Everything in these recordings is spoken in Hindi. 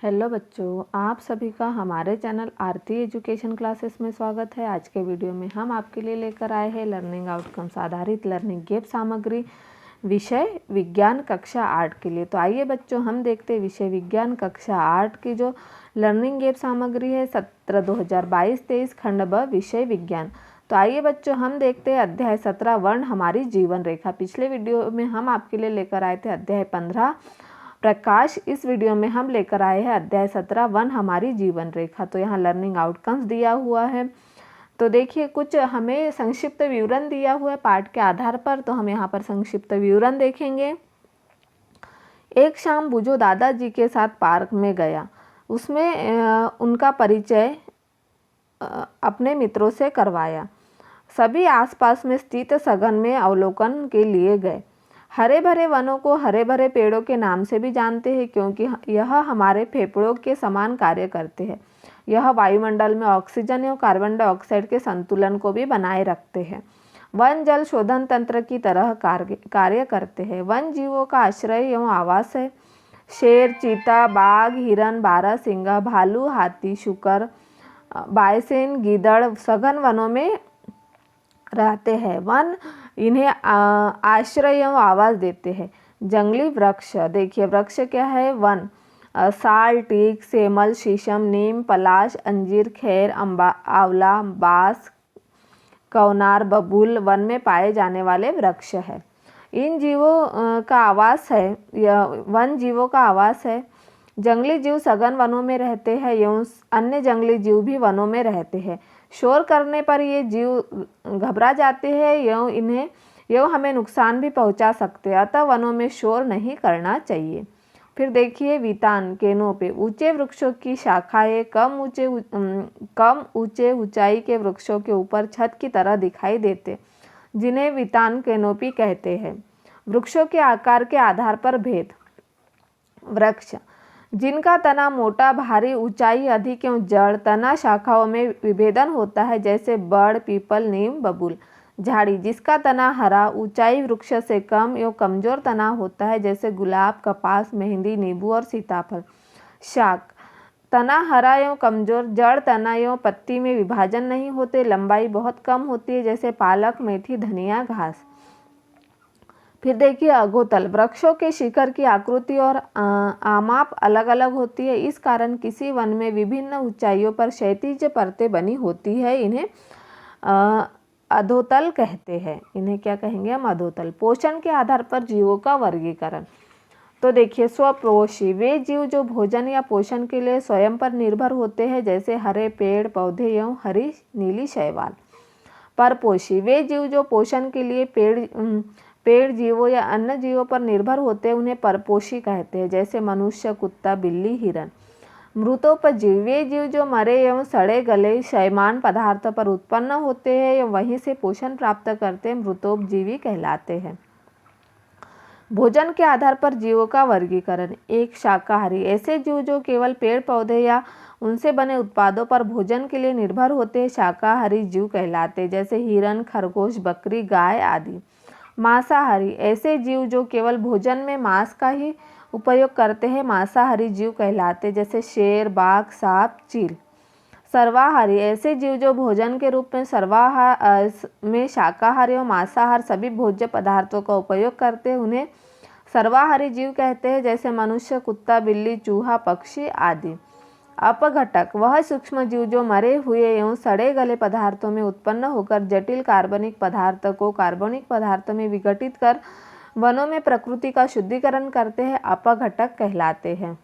हेलो बच्चों, आप सभी का हमारे चैनल आरती एजुकेशन क्लासेस में स्वागत है। आज के वीडियो में हम आपके लिए लेकर आए हैं लर्निंग आउटकम्स आधारित लर्निंग गैप सामग्री विषय विज्ञान कक्षा 8 के लिए। तो आइए बच्चों, हम देखते हैं विषय विज्ञान कक्षा 8 की जो लर्निंग गैप सामग्री है सत्र 2022-23 खंड ब विषय विज्ञान। तो आइए बच्चों, हम देखते हैं अध्याय 17 वर्ण हमारी जीवन रेखा। पिछले वीडियो में हम आपके लिए लेकर आए थे अध्याय 15 प्रकाश। इस वीडियो में हम लेकर आए हैं अध्याय 17 वन हमारी जीवन रेखा। तो यहाँ लर्निंग आउटकम्स दिया हुआ है। तो देखिए, कुछ हमें संक्षिप्त विवरण दिया हुआ है पाठ के आधार पर। तो हम यहाँ पर संक्षिप्त विवरण देखेंगे। एक शाम बुजो दादाजी के साथ पार्क में गया। उसमें उनका परिचय अपने मित्रों से करवाया। सभी आसपास में स्थित सघन में अवलोकन के लिए गए। हरे भरे वनों को हरे भरे पेड़ों के नाम से भी जानते हैं, क्योंकि यह हमारे फेफड़ों के समान कार्य करते हैं। यह वायुमंडल में ऑक्सीजन एवं कार्बन डाइऑक्साइड के संतुलन को भी बनाए रखते हैं। वन जल शोधन तंत्र की तरह कार्य करते हैं। वन जीवों का आश्रय एवं आवास है। शेर, चीता, बाघ, हिरन, बारहसिंगा, भालू, हाथी, शुकर, बायसेन, गीदड़ सघन वनों में रहते हैं। वन इन्हें आश्रय एवं आवास देते हैं। जंगली वृक्ष, देखिए वृक्ष क्या है, वन साल, टीक, सेमल, शीशम, नीम, पलाश, अंजीर, खैर, अम्बा, आंवला, बांस, कवनार, बबूल वन में पाए जाने वाले वृक्ष है। इन जीवों का आवास है, यह वन जीवों का आवास है। जंगली जीव सघन वनों में रहते हैं एवं अन्य जंगली जीव भी वनों में रहते हैं। शोर करने पर ये जीव घबरा जाते हैं एवं हमें नुकसान भी पहुंचा सकते हैं, अतः वनों में शोर नहीं करना चाहिए। फिर देखिए वितान, केनोपे, ऊंचे वृक्षों की शाखाएं कम ऊंचे ऊंचाई के वृक्षों के ऊपर छत की तरह दिखाई देते, जिन्हें वितान केनोपी कहते हैं। वृक्षों के आकार के आधार पर भेद। वृक्ष जिनका तना मोटा, भारी, ऊंचाई अधिक एवं जड़, तना शाखाओं में विभेदन होता है, जैसे बड़, पीपल, नीम, बबूल। झाड़ी जिसका तना हरा, ऊंचाई वृक्ष से कम एवं कमजोर तना होता है, जैसे गुलाब, कपास, मेहंदी, नींबू और सीताफल। शाक तना हरा एवं कमजोर, जड़, तना एवं पत्ती में विभाजन नहीं होते, लंबाई बहुत कम होती है, जैसे पालक, मेथी, धनिया, घास। फिर देखिए अगोतल, वृक्षों के शिखर की आकृति और आमाप अलग अलग होती है। इस कारण किसी वन में विभिन्न ऊंचाइयों पर क्षैतिज परतें बनी होती है। इन्हें अधोतल कहते हैं। इन्हें क्या कहेंगे हम? अधोतल। पोषण के आधार पर जीवों का वर्गीकरण। तो देखिए स्वपोषी, वे जीव जो भोजन या पोषण के लिए स्वयं पर निर्भर होते हैं, जैसे हरे पेड़ पौधे एवं हरी नीली शैवाल। परपोषी, वे जीव जो पोषण के लिए पेड़ जीवों या अन्य जीवों पर निर्भर होते हैं, उन्हें परपोषी कहते हैं, जैसे मनुष्य, कुत्ता, बिल्ली, हिरन। मृतोपजीवी, वे जीव जो मरे एवं सड़े गले क्षयमान पदार्थ पर उत्पन्न होते हैं या वहीं से पोषण प्राप्त करते हैं, मृतोपजीवी कहलाते हैं। भोजन के आधार पर जीवों का वर्गीकरण। एक शाकाहारी, ऐसे जीव जो केवल पेड़ पौधे या उनसे बने उत्पादों पर भोजन के लिए निर्भर होते हैं, शाकाहारी जीव कहलाते हैं, जैसे हिरन, खरगोश, बकरी, गाय आदि। मांसाहारी, ऐसे जीव जो केवल भोजन में मांस का ही उपयोग करते हैं, मांसाहारी जीव कहलाते, जैसे शेर, बाघ, सांप, चील। सर्वाहारी, ऐसे जीव जो भोजन के रूप में शाकाहारी और मांसाहार सभी भोज्य पदार्थों का उपयोग करते हैं, उन्हें सर्वाहारी जीव कहते हैं, जैसे मनुष्य, कुत्ता, बिल्ली, चूहा, पक्षी आदि। अपघटक, वह सूक्ष्म जीव जो मरे हुए एवं सड़े गले पदार्थों में उत्पन्न होकर जटिल कार्बनिक पदार्थ को कार्बनिक पदार्थ में विघटित कर वनों में प्रकृति का शुद्धिकरण करते हैं, अपघटक कहलाते हैं।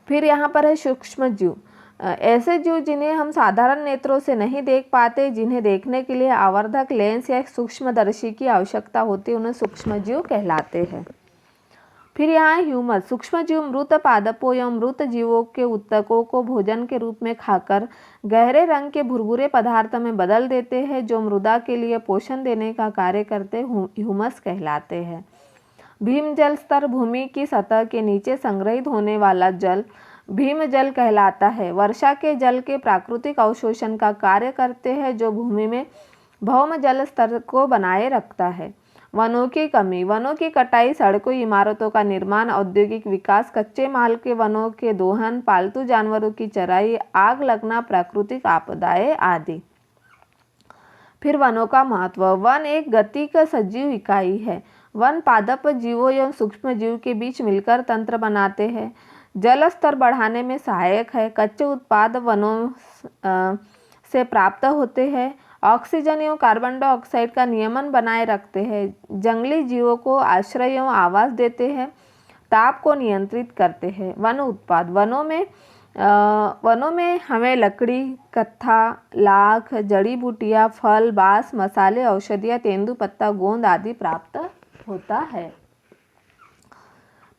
फिर यहाँ पर है सूक्ष्म जीव, ऐसे जीव जिन्हें हम साधारण नेत्रों से नहीं देख पाते, जिन्हें देखने के लिए आवर्धक लेंस या सूक्ष्मदर्शी की आवश्यकता होती है, उन्हें सूक्ष्म जीव कहलाते हैं। फिर यहाँ ह्यूमस, सूक्ष्म जीव मृत पादपों एवं मृत जीवों के ऊतकों को भोजन के रूप में खाकर गहरे रंग के भुरभुरे पदार्थ में बदल देते हैं, जो मृदा के लिए पोषण देने का कार्य करते ह्यूमस कहलाते हैं। भीम जल स्तर, भूमि की सतह के नीचे संग्रहित होने वाला जल भीम जल कहलाता है। वर्षा के जल के प्राकृतिक अवशोषण का कार्य करते हैं, जो भूमि में भौम जल स्तर को बनाए रखता है। वनों की कमी, वनों की कटाई, सड़कों, इमारतों का निर्माण, औद्योगिक विकास, कच्चे माल के वनों के दोहन, पालतू जानवरों की चराई, आग लगना, प्राकृतिक आपदाएं आदि। फिर वनों का महत्व। वन एक गतिक सजीव इकाई है। वन पादप जीवों एवं सूक्ष्म जीव के बीच मिलकर तंत्र बनाते हैं। जल स्तर बढ़ाने में सहायक है। कच्चे उत्पाद वनों से प्राप्त होते हैं। ऑक्सीजन एवं कार्बन डाइऑक्साइड का नियमन बनाए रखते हैं। जंगली जीवों को आश्रय एवं आवास देते हैं। ताप को नियंत्रित करते हैं। वन उत्पाद। वनों में हमें लकड़ी, कत्था, लाख, जड़ी बूटियां, फल, बांस, मसाले, औषधियाँ, तेंदुपत्ता, गोंद आदि प्राप्त होता है।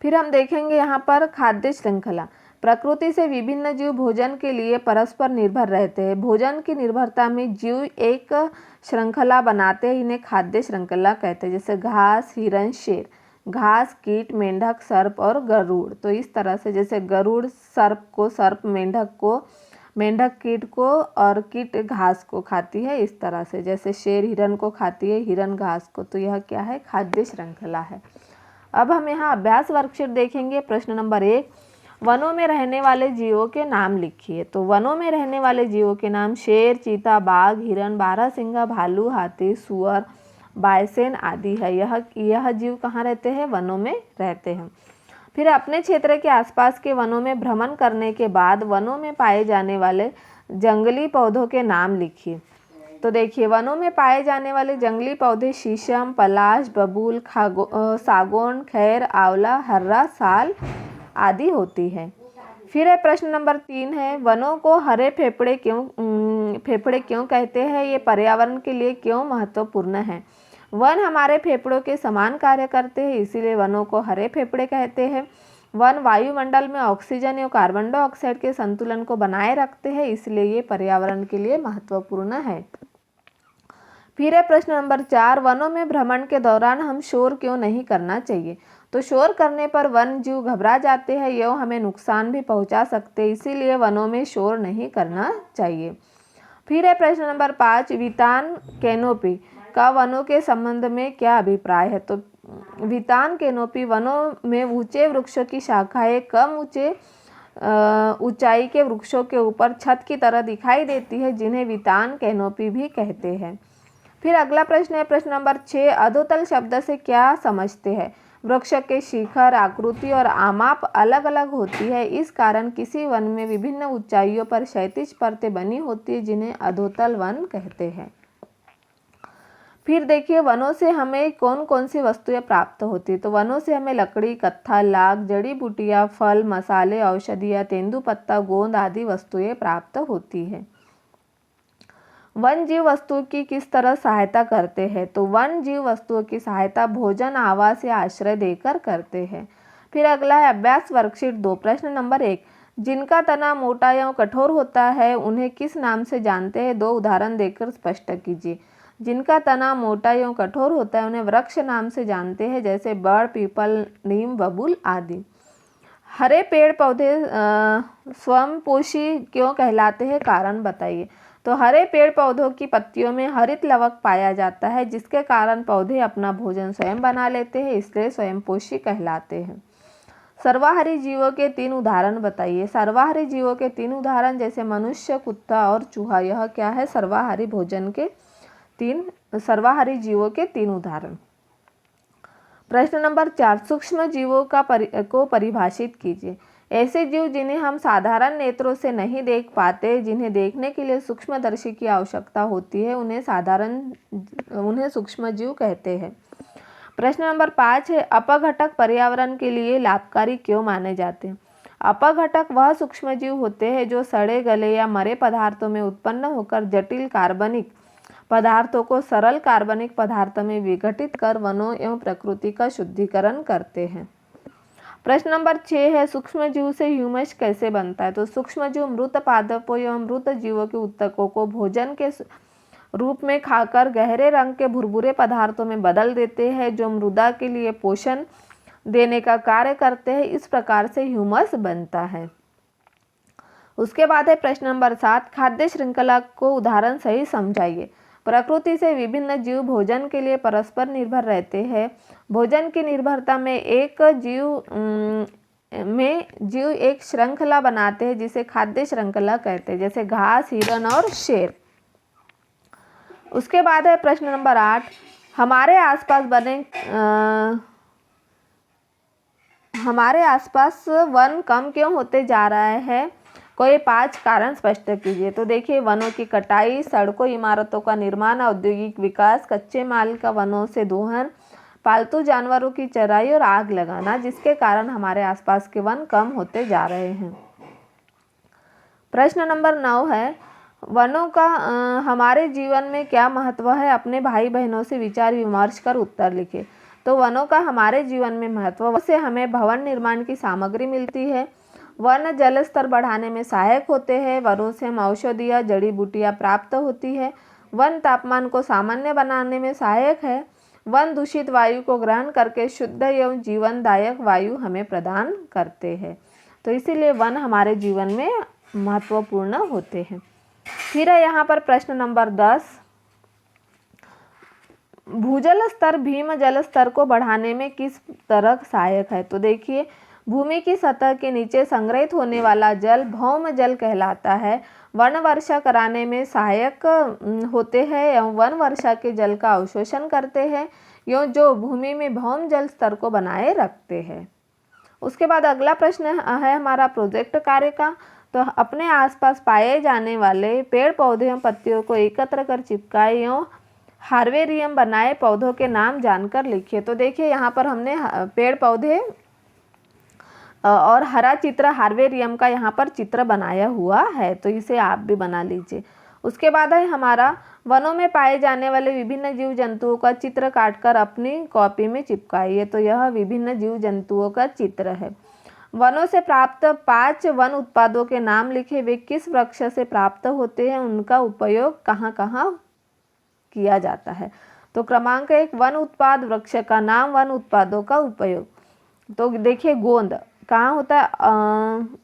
फिर हम देखेंगे यहाँ पर खाद्य श्रृंखला। प्रकृति से विभिन्न जीव भोजन के लिए परस्पर निर्भर रहते हैं। भोजन की निर्भरता में जीव एक श्रृंखला बनाते हैं, इन्हें खाद्य श्रृंखला कहते हैं। जैसे घास, हिरण, शेर। घास, कीट, मेंढक, सर्प और गरुड़। तो इस तरह से जैसे गरुड़ सर्प को, सर्प मेंढक को, मेंढक कीट को और कीट घास को खाती है। इस तरह से जैसे शेर हिरण को खाती है, हिरण घास को। तो यह क्या है? खाद्य श्रृंखला है। अब हम यहाँ अभ्यास वर्कशीट देखेंगे। प्रश्न नंबर 1, वनों में रहने वाले जीवों के नाम लिखिए। तो वनों में रहने वाले जीवों के नाम शेर, चीता, बाघ, हिरण, बारहसिंगा, भालू, हाथी, सुअर, बायसेन आदि है। यह जीव कहाँ रहते हैं? वनों में रहते हैं। फिर अपने क्षेत्र के आसपास के वनों में भ्रमण करने के बाद वनों में पाए जाने वाले जंगली पौधों के नाम लिखिए। तो देखिए, वनों में पाए जाने वाले जंगली पौधे शीशम, पलाश, बबूल, सागौन, खैर, आंवला, हर्रा, साल आदि होती है। फिर है प्रश्न नंबर 3 है, वनों को हरे फेफड़े क्यों कहते हैं? ये पर्यावरण के लिए क्यों महत्वपूर्ण है? वन हमारे फेफड़ों के समान कार्य करते हैं, इसीलिए वनों को हरे फेफड़े कहते हैं। वन वायुमंडल में ऑक्सीजन और कार्बन डाइऑक्साइड के संतुलन को बनाए रखते हैं, इसलिए ये पर्यावरण के लिए महत्वपूर्ण है। फिर है प्रश्न नंबर 4, वनों में भ्रमण के दौरान हम शोर क्यों नहीं करना चाहिए? तो शोर करने पर वन जीव घबरा जाते हैं एवं हमें नुकसान भी पहुंचा सकते हैं, इसीलिए वनों में शोर नहीं करना चाहिए। फिर है प्रश्न नंबर 5, वितान कैनोपी का वनों के संबंध में क्या अभिप्राय है? तो वितान कैनोपी वनों में ऊंचे वृक्षों की शाखाएं कम ऊंचाई के वृक्षों के ऊपर छत की तरह दिखाई देती है, जिन्हें वितान कैनोपी भी कहते हैं। फिर अगला प्रश्न है प्रश्न नंबर 6, अधोतल शब्द से क्या समझते हैं? वृक्ष के शिखर, आकृति और आमाप अलग अलग होती है, इस कारण किसी वन में विभिन्न ऊंचाइयों पर क्षैतिज परतें बनी होती है, जिन्हें अधोतल वन कहते हैं। फिर देखिए, वनों से हमें कौन कौन सी वस्तुएं प्राप्त होती है? तो वनों से हमें लकड़ी, कत्था, लाख, जड़ी बूटियां, फल, मसाले, औषधियाँ, तेंदुपत्ता, गोंद आदि वस्तुएं प्राप्त होती है। वन जीव वस्तुओं की किस तरह सहायता करते हैं? तो वन जीव वस्तुओं की सहायता भोजन, आवास या आश्रय देकर करते हैं। फिर अगला है अभ्यास वर्कशीट 2, प्रश्न नंबर 1, जिनका तना मोटा या कठोर होता है उन्हें किस नाम से जानते हैं? 2 उदाहरण देकर स्पष्ट कीजिए। जिनका तना मोटा या कठोर होता है उन्हें वृक्ष नाम से जानते हैं, जैसे बड़, पीपल, नीम, बबूल आदि। हरे पेड़ पौधे स्वयंपोषी क्यों कहलाते हैं? कारण बताइए। तो हरे पेड़ पौधों की पत्तियों में हरित लवक पाया जाता है, जिसके कारण पौधे अपना भोजन स्वयं बना लेते हैं, इसलिए स्वयंपोषी कहलाते हैं। सर्वाहारी जीवों के 3 उदाहरण बताइए। सर्वाहारी जीवों के 3 उदाहरण जैसे मनुष्य, कुत्ता और चूहा, यह क्या है? सर्वाहारी जीवों के 3 उदाहरण। प्रश्न नंबर 4, सूक्ष्म जीवों को परिभाषित कीजिए। ऐसे जीव जिन्हें हम साधारण नेत्रों से नहीं देख पाते, जिन्हें देखने के लिए सूक्ष्मदर्शी की आवश्यकता होती है, उन्हें सूक्ष्म जीव कहते हैं। प्रश्न नंबर 5 है, अपघटक पर्यावरण के लिए लाभकारी क्यों माने जाते हैं? अपघटक वह सूक्ष्म जीव होते हैं जो सड़े, गले या मरे पदार्थों में उत्पन्न होकर जटिल कार्बनिक पदार्थों को सरल कार्बनिक पदार्थों में विघटित कर वनों एवं प्रकृति का शुद्धिकरण करते हैं। प्रश्न नंबर 6 है, सूक्ष्म जीव से ह्यूमस कैसे बनता है? तो सूक्ष्म जीव मृत पादपों एवं मृत जीवों के ऊतकों को भोजन के रूप में खाकर गहरे रंग के भुरभुरे पदार्थों में बदल देते हैं, जो मृदा के लिए पोषण देने का कार्य करते हैं। इस प्रकार से ह्यूमस बनता है। उसके बाद है प्रश्न नंबर 7, खाद्य श्रृंखला को उदाहरण सही समझाइए। प्रकृति से विभिन्न जीव भोजन के लिए परस्पर निर्भर रहते हैं। भोजन की निर्भरता में जीव एक श्रृंखला बनाते हैं जिसे खाद्य श्रृंखला कहते हैं, जैसे घास, हिरण और शेर। उसके बाद है प्रश्न नंबर 8, हमारे आसपास वन कम क्यों होते जा रहा है? कोई 5 कारण स्पष्ट कीजिए। तो देखिए, वनों की कटाई, सड़कों इमारतों का निर्माण, औद्योगिक विकास, कच्चे माल का वनों से दोहन, पालतू जानवरों की चराई और आग लगाना, जिसके कारण हमारे आसपास के वन कम होते जा रहे हैं। प्रश्न नंबर 9 है, वनों का हमारे जीवन में क्या महत्व है? अपने भाई बहनों से विचार विमर्श कर उत्तर लिखें। तो वनों का हमारे जीवन में महत्व से हमें भवन निर्माण की सामग्री मिलती है। वन जल स्तर बढ़ाने में सहायक होते हैं। वनों से हम औषधियाँ, जड़ी बूटियाँ प्राप्त होती है। वन तापमान को सामान्य बनाने में सहायक है। वन दूषित वायु को ग्रहण करके शुद्ध एवं जीवनदायक वायु हमें प्रदान करते हैं। तो इसीलिए वन हमारे जीवन में महत्वपूर्ण होते हैं। फिर है यहाँ पर प्रश्न नंबर 10, भूजल स्तर भीम जल स्तर को बढ़ाने में किस तरह सहायक है? तो देखिए, भूमि की सतह के नीचे संग्रहित होने वाला जल भौम जल कहलाता है। वन वर्षा कराने में सहायक होते हैं एवं वन वर्षा के जल का अवशोषण करते हैं, जो भूमि में भौम जल स्तर को बनाए रखते हैं। उसके बाद अगला प्रश्न है हमारा प्रोजेक्ट कार्य का। तो अपने आसपास पाए जाने वाले पेड़ पौधे एवं पत्तियों को एकत्र कर चिपकाए एवं हार्वेरियम बनाए पौधों के नाम जानकर लिखिए। तो देखिए, यहाँ पर हमने पेड़ पौधे और हरा चित्र हार्वेरियम का यहाँ पर चित्र बनाया हुआ है, तो इसे आप भी बना लीजिए। उसके बाद है हमारा वनों में पाए जाने वाले विभिन्न जीव जंतुओं का चित्र काटकर अपनी कॉपी में चिपकाइए। तो यह विभिन्न जीव जंतुओं का चित्र है। वनों से प्राप्त 5 वन उत्पादों के नाम लिखे। वे किस वृक्ष से प्राप्त होते हैं? उनका उपयोग कहाँ कहाँ किया जाता है? तो क्रमांक 1, वन उत्पाद वृक्ष का नाम, वन उत्पादों का उपयोग। तो देखिए, गोंद कहाँ होता है?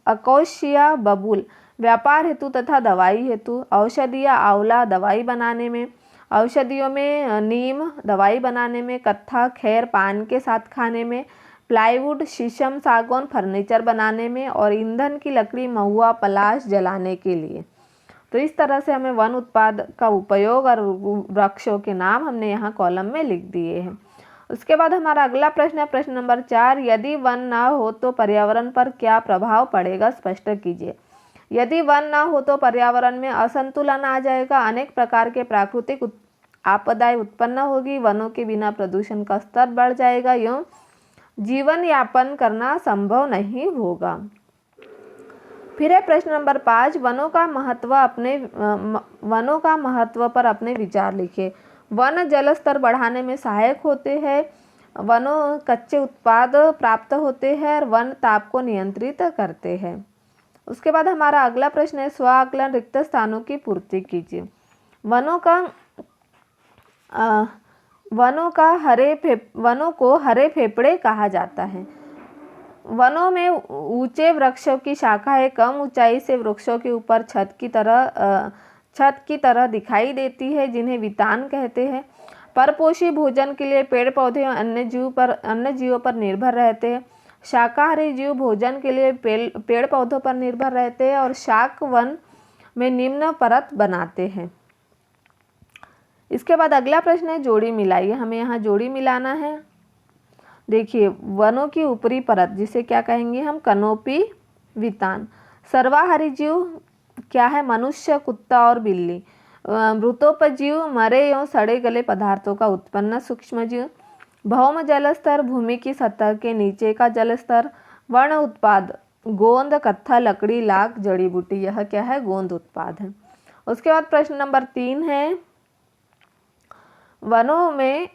अकोशिया बबूल, व्यापार हेतु तथा दवाई हेतु। औषधियाँ आंवला, दवाई बनाने में। औषधियों में नीम, दवाई बनाने में। कत्था खैर, पान के साथ खाने में। प्लाईवुड शीशम सागौन, फर्नीचर बनाने में। और ईंधन की लकड़ी महुआ पलाश जलाने के लिए। तो इस तरह से हमें वन उत्पाद का उपयोग और वृक्षों के नाम हमने यहाँ कॉलम में लिख दिए हैं। उसके बाद हमारा अगला प्रश्न है प्रश्न नंबर 4, यदि वन ना हो तो पर्यावरण पर क्या प्रभाव पड़ेगा? स्पष्ट कीजिए। यदि वन ना हो तो पर्यावरण में असंतुलन आ जाएगा। अनेक प्रकार के प्राकृतिक आपदाएं उत्पन्न होगी। वनों के बिना प्रदूषण का स्तर बढ़ जाएगा एवं जीवन यापन करना संभव नहीं होगा। फिर है प्रश्न नंबर 5, वनों का महत्व पर अपने विचार लिखिए। वन जल स्तर बढ़ाने में सहायक होते हैं। वनों कच्चे उत्पाद प्राप्त होते हैं और वन ताप को नियंत्रित करते हैं। उसके बाद हमारा अगला प्रश्न है स्व आकलन, रिक्त स्थानों की पूर्ति कीजिए। वनों को हरे फेफड़े कहा जाता है। वनों में ऊंचे वृक्षों की शाखाएं कम ऊंचाई से वृक्षों के ऊपर छत की तरह दिखाई देती है, जिन्हें वितान कहते हैं। परपोषी भोजन के लिए पेड़ पौधे अन्य जीवों पर निर्भर रहते हैं। शाकाहारी जीव भोजन के लिए पेड़ पौधों पर निर्भर रहते हैं और शाक वन में निम्न परत बनाते हैं। इसके बाद अगला प्रश्न है जोड़ी मिलाइए। हमें यहाँ जोड़ी मिलाना है। देखिए, वनों की ऊपरी परत जिसे क्या कहेंगे हम? कनोपी वितान। सर्वाहारी जीव क्या है? मनुष्य, कुत्ता और बिल्ली। मृतोपजीव मरे एवं सड़े गले पदार्थों का उत्पन्न सूक्ष्म जीव। भौम जल स्तर भूमि की सतह के नीचे का जल स्तर। वर्ण उत्पाद गोंद, कत्था, लकड़ी, लाख, जड़ी बूटी। यह क्या है? गोंद उत्पाद है। उसके बाद प्रश्न नंबर 3 है वनों में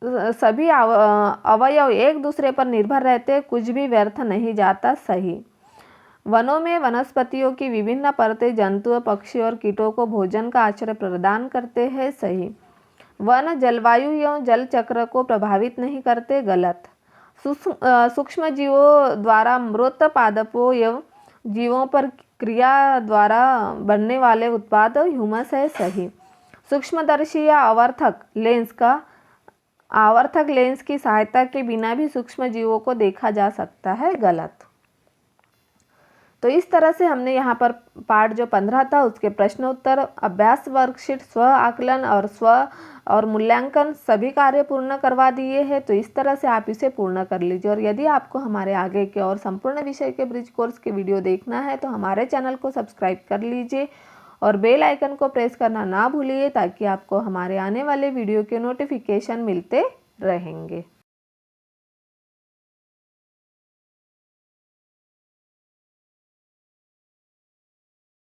सभी अवयव एक दूसरे पर निर्भर रहते, कुछ भी व्यर्थ नहीं जाता। सही। वनों में वनस्पतियों की विभिन्न परतें जंतुओं, पक्षी और कीटों को भोजन का आश्रय प्रदान करते हैं। सही। वन जलवायु एवं जल चक्र को प्रभावित नहीं करते। गलत। सूक्ष्म जीवों द्वारा मृत पादपों एवं जीवों पर क्रिया द्वारा बनने वाले उत्पाद ह्यूमस है। सही। सूक्ष्मदर्शी या आवर्धक लेंस की सहायता के बिना भी सूक्ष्म जीवों को देखा जा सकता है, गलत। तो इस तरह से हमने यहाँ पर पार्ट जो 15 था उसके प्रश्न उत्तर, अभ्यास वर्कशीट, स्व आकलन और मूल्यांकन सभी कार्य पूर्ण करवा दिए हैं। तो इस तरह से आप इसे पूर्ण कर लीजिए। और यदि आपको हमारे आगे के और संपूर्ण विषय के ब्रिज कोर्स के वीडियो देखना है तो हमारे चैनल को सब्सक्राइब कर लीजिए और बेल आइकन को प्रेस करना ना भूलिए, ताकि आपको हमारे आने वाले वीडियो के नोटिफिकेशन मिलते रहेंगे।